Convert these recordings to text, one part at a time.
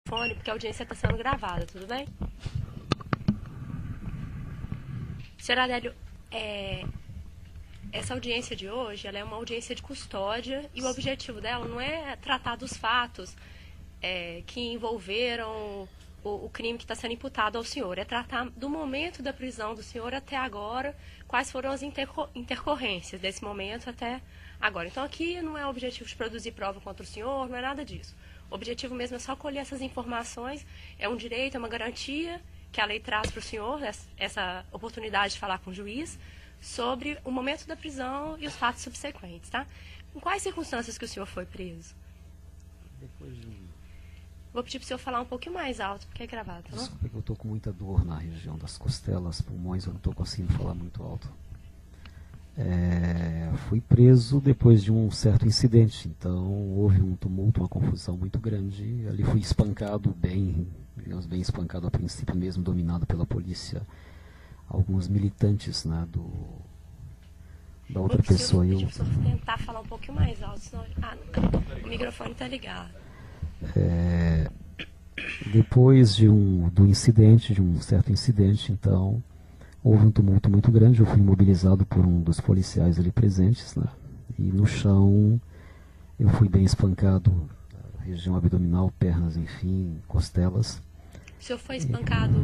Fone, porque a audiência está sendo gravada, tudo bem? Senhor Adélio, essa audiência de hoje, ela é uma audiência de custódia e o objetivo dela não é tratar dos fatos que envolveram o crime que está sendo imputado ao senhor, é tratar do momento da prisão do senhor até agora, quais foram as intercorrências desse momento até agora. Então aqui não é o objetivo de produzir prova contra o senhor, não é nada disso. O objetivo mesmo é só colher essas informações, é um direito, é uma garantia que a lei traz para o senhor, essa oportunidade de falar com o juiz, sobre o momento da prisão e os fatos subsequentes, tá? Em quais circunstâncias que o senhor foi preso? Depois de um... Vou pedir para o senhor falar um pouquinho mais alto, porque é gravado, tá bom? Desculpa que eu estou com muita dor na região das costelas, pulmões, eu não estou conseguindo falar muito alto. Fui preso depois de um certo incidente, então houve um tumulto, uma confusão muito grande. Ali fui espancado bem, digamos, bem espancado a princípio mesmo, dominado pela polícia. Alguns militantes, né, da outra pessoa. Eu vou tentar falar um pouquinho mais alto, senão o microfone está ligado. Depois do incidente, de um certo incidente, então, houve um tumulto muito grande. Eu fui imobilizado por um dos policiais ali presentes, né, e no chão eu fui bem espancado, região abdominal, pernas, enfim, costelas. O senhor foi espancado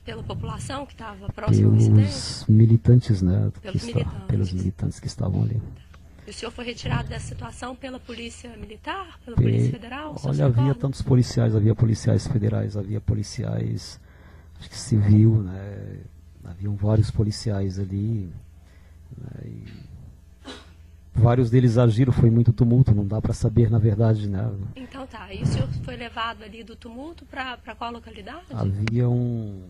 pela população que estava próximo ao incidente? Pelos militantes, né? Pelos militantes que estavam ali. E o senhor foi retirado dessa situação pela polícia militar, pela polícia federal? Olha, havia tantos policiais, havia policiais federais, havia policiais, acho que civil, né? Haviam vários policiais ali, né? E vários deles agiram, foi muito tumulto, não dá para saber na verdade, né? Então tá, e o senhor foi levado ali do tumulto para qual localidade? Havia um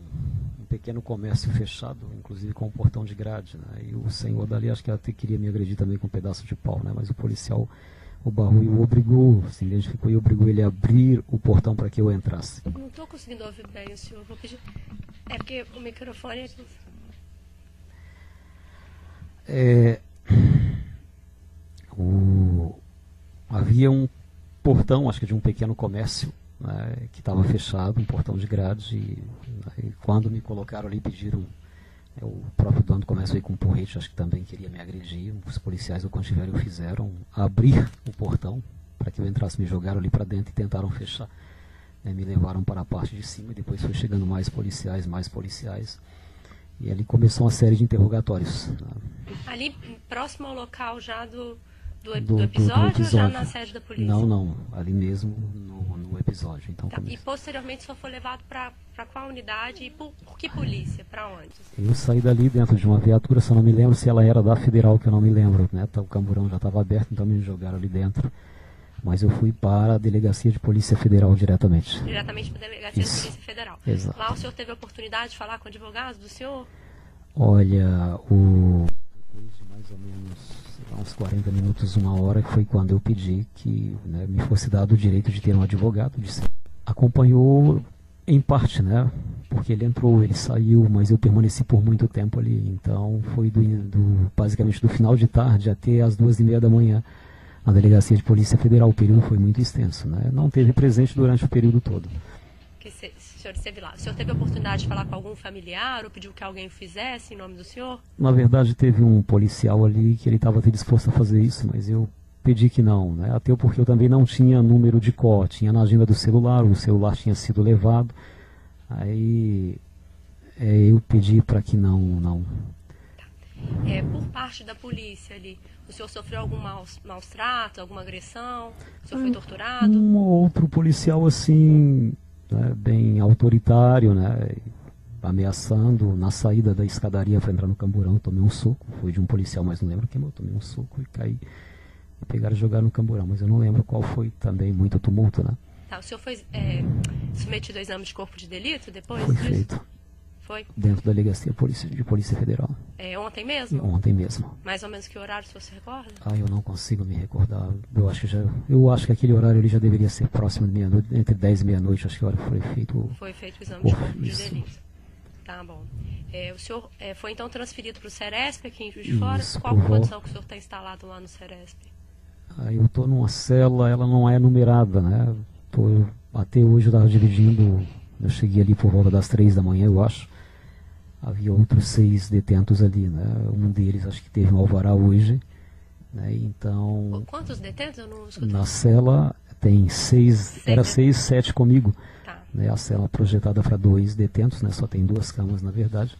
pequeno comércio fechado, inclusive com um portão de grade, né? E o senhor dali acho que até queria me agredir também com um pedaço de pau, né? Mas o policial, o barulho, o obrigou, se identificou e obrigou ele a abrir o portão para que eu entrasse. Não estou conseguindo ouvir bem o senhor, vou pedir... É porque o microfone... Havia um portão, acho que de um pequeno comércio, né, que estava fechado, um portão de grade, e quando me colocaram ali, pediram, o próprio dono do comércio veio com um porrete, acho que também queria me agredir. Os policiais, o contivério, fizeram abrir o portão para que eu entrasse, me jogaram ali para dentro e tentaram fechar. Me levaram para a parte de cima e depois foi chegando mais policiais, e ali começou uma série de interrogatórios. Ali próximo ao local já do episódio ou já na sede da polícia? Não, ali mesmo no episódio. Então, tá. E posteriormente só foi levado para qual unidade e por que polícia? Para onde? Eu saí dali dentro de uma viatura, só não me lembro se ela era da Federal, que eu não me lembro, né? O camburão já estava aberto, então me jogaram ali dentro. Mas eu fui para a Delegacia de Polícia Federal diretamente. Diretamente para a Delegacia de Polícia Federal. Exato. Lá o senhor teve a oportunidade de falar com o advogado do senhor? Olha, depois de mais ou menos uns 40 minutos, uma hora, que foi quando eu pedi que, né, me fosse dado o direito de ter um advogado. Acompanhou em parte, né? Porque ele entrou, ele saiu, mas eu permaneci por muito tempo ali. Então foi basicamente do final de tarde até as 2:30 da manhã na Delegacia de Polícia Federal. O período foi muito extenso, né? Não teve presente durante o período todo. O senhor esteve lá. O senhor teve a oportunidade de falar com algum familiar ou pediu que alguém o fizesse em nome do senhor? Na verdade, teve um policial ali que ele estava até disposto a fazer isso, mas eu pedi que não, né? Até porque eu também não tinha número de COR, tinha na agenda do celular, o celular tinha sido levado. Aí eu pedi para que não. Por parte da polícia ali, o senhor sofreu algum maus trato, alguma agressão? O senhor foi torturado? Um outro policial assim, né, bem autoritário, né, ameaçando. Na saída da escadaria para entrar no camburão, eu tomei um soco. Foi de um policial, mas não lembro quem, eu tomei um soco e caí. E pegaram e jogaram no camburão, mas eu não lembro qual foi também, muito tumulto, né? Tá, o senhor foi submetido ao exame de corpo de delito depois foi disso? Feito. Foi? Dentro da Delegacia de Polícia Federal. Ontem mesmo? Ontem mesmo. Mais ou menos que horário, se você recorda? Eu não consigo me recordar. Eu acho que aquele horário ali já deveria ser próximo de meia-noite, entre 10 e meia-noite, acho que a hora foi feito. Foi feito o exame de corpo de delito. Tá bom. O senhor foi então transferido para o Ceresp aqui em Juiz de Fora? Qual a condição que o senhor está instalado lá no Ceresp? Eu estou numa cela, ela não é numerada, né? Até hoje eu estava dividindo, eu cheguei ali por volta das 3 da manhã, eu acho. Havia outros 6 detentos ali, né? Um deles acho que teve um alvará hoje, né? Então... Quantos detentos? Eu não escutei. Na cela tem 6, era 6, 7 comigo. Tá. Né? A cela projetada para 2 detentos, né? Só tem 2 camas, na verdade.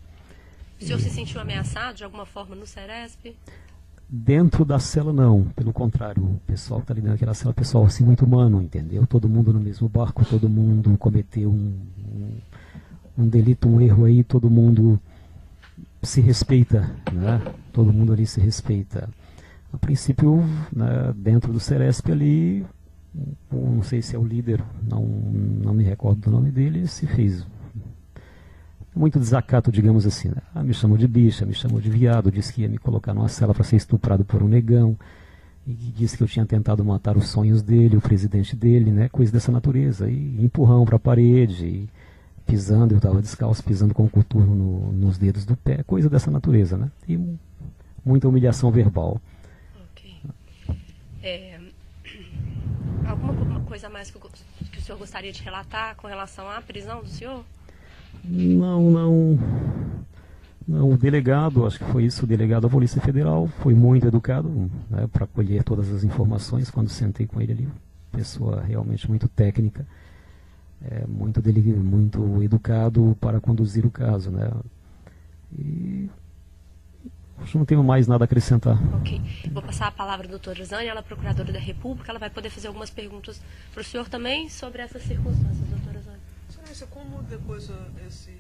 O senhor se sentiu ameaçado de alguma forma no Ceresp? Dentro da cela não, pelo contrário, o pessoal que está ali dentro daquela cela é um pessoal assim muito humano, entendeu? Todo mundo no mesmo barco, todo mundo cometeu um delito, um erro aí, todo mundo se respeita, né? Todo mundo ali se respeita. A princípio, né, dentro do Ceresp ali, não sei se é o líder, não me recordo do nome dele, se fez muito desacato, digamos assim, né? Me chamou de bicha, me chamou de viado, disse que ia me colocar numa cela para ser estuprado por um negão, e disse que eu tinha tentado matar os sonhos dele, o presidente dele, né? Coisa dessa natureza, e empurrão para a parede, e pisando, eu estava descalço, pisando com o coturno nos dedos do pé, coisa dessa natureza, né? E muita humilhação verbal. Ok. Alguma coisa a mais que o senhor gostaria de relatar com relação à prisão do senhor? Não, o delegado, acho que foi isso, o delegado da Polícia Federal foi muito educado, né, para colher todas as informações quando sentei com ele ali. Pessoa realmente muito técnica, muito educado para conduzir o caso, né. E acho que não tenho mais nada a acrescentar. Ok. Vou passar a palavra à doutora Zane, ela é procuradora da República, ela vai poder fazer algumas perguntas para o senhor também sobre essas circunstâncias, doutora Zane. Excelência, como depois esse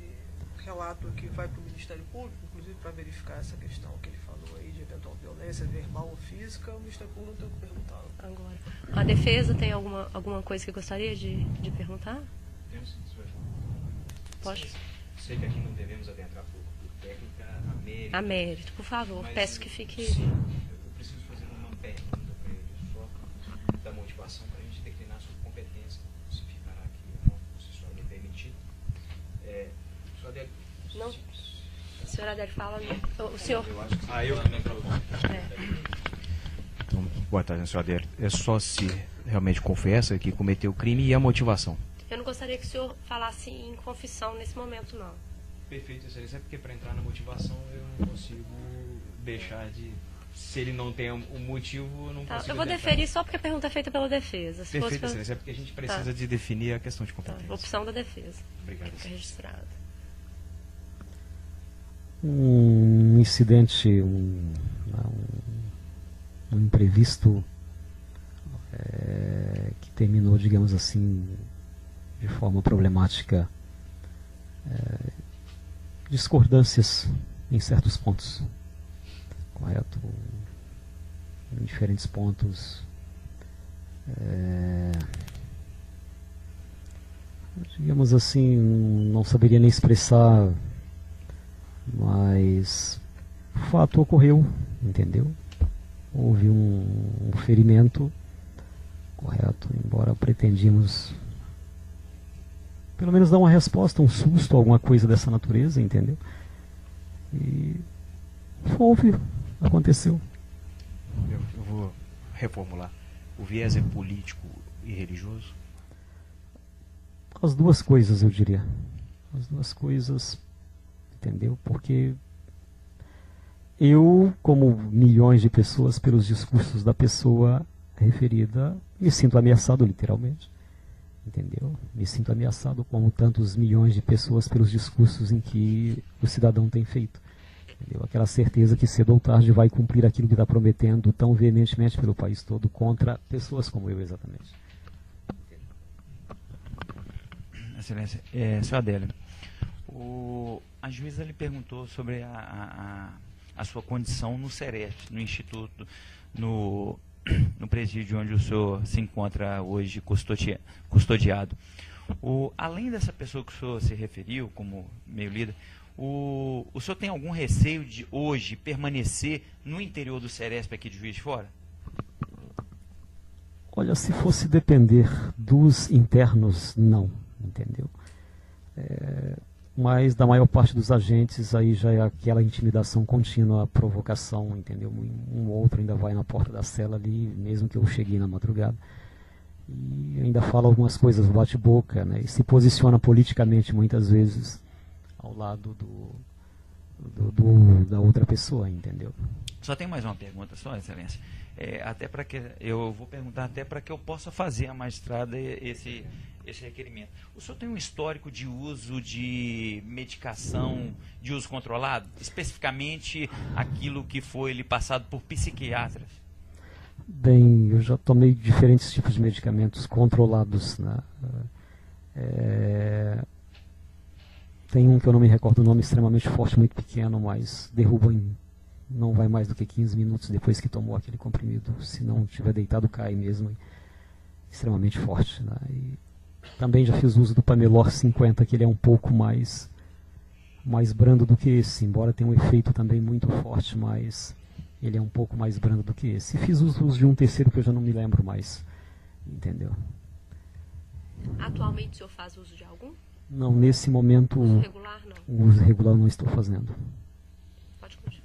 relato aqui vai para o Ministério Público, inclusive para verificar essa questão que ele falou aí de eventual violência verbal ou física, o Ministério Público não tem o que perguntar. Agora, a defesa tem alguma coisa que gostaria de perguntar? Temos, senhor. Pode? Sei que aqui não devemos adentrar por técnica a mérito. A mérito, por favor, Mas, peço que fique... Sim, eu preciso fazer uma pergunta para ele só da motivação para a gente declinar sua competência, se ficará aqui ou não, se a senhora me permitir. Senhora Adélio, Não. A senhora Adélio fala... O senhor... eu acho que eu também falo. Então, boa tarde, senhora Adélio. É só se realmente confessa que cometeu o crime e a motivação. Eu não gostaria que o senhor falasse em confissão nesse momento, não. Perfeito, excelência. É porque para entrar na motivação eu não consigo deixar de... Se ele não tem um motivo, eu não consigo... Eu vou deferir só porque a pergunta é feita pela defesa. Se Perfeito, fosse excelência. É porque a gente precisa de definir a questão de competência. opção da defesa. Obrigado. Fica registrado. Um incidente, um imprevisto que terminou, digamos assim, de forma problemática, discordâncias em certos pontos, correto? Em diferentes pontos, digamos assim, não saberia nem expressar, mas o fato ocorreu, entendeu? Houve um ferimento, correto, embora pretendíamos pelo menos dar uma resposta, um susto, alguma coisa dessa natureza, entendeu? E houve, aconteceu. Eu vou reformular. O viés é político e religioso? As duas coisas, eu diria. As duas coisas, entendeu? Porque eu, como milhões de pessoas, pelos discursos da pessoa referida, me sinto ameaçado, literalmente. Entendeu? Me sinto ameaçado como tantos milhões de pessoas pelos discursos em que o cidadão tem feito. Entendeu? Aquela certeza que cedo ou tarde vai cumprir aquilo que está prometendo tão veementemente pelo país todo contra pessoas como eu, exatamente. Excelência, senhor Adélio, a juíza lhe perguntou sobre a sua condição no Ceresp, no Instituto, no presídio onde o senhor se encontra hoje custodiado. Além dessa pessoa que o senhor se referiu como meio líder, o senhor tem algum receio de hoje permanecer no interior do Ceresp aqui de Juiz de Fora? Olha, se fosse depender dos internos, não, entendeu? Mas da maior parte dos agentes aí já é aquela intimidação contínua, a provocação, entendeu? Um ou outro ainda vai na porta da cela ali, mesmo que eu cheguei na madrugada. e ainda fala algumas coisas, bate-boca, né, e se posiciona politicamente muitas vezes ao lado da outra pessoa, entendeu? Só tem mais uma pergunta, só, Excelência. Até para que eu vou perguntar até para que eu possa fazer a magistrada esse requerimento. O senhor tem um histórico de uso de medicação de uso controlado, especificamente aquilo que foi lhe passado por psiquiatras? Bem, eu já tomei diferentes tipos de medicamentos controlados, né? Tem um que eu não me recordo o nome, extremamente forte, muito pequeno, mas derruba não vai mais do que 15 minutos depois que tomou aquele comprimido. Se não tiver deitado, cai mesmo. Extremamente forte, né? E também já fiz uso do Pamelor 50, que ele é um pouco mais brando do que esse, embora tenha um efeito também muito forte, mas ele é um pouco mais brando do que esse. E fiz uso de um terceiro que eu já não me lembro mais, entendeu? Atualmente o senhor faz uso de algum? Não, nesse momento, Uso regular, não. o uso regular não estou fazendo. Pode continuar.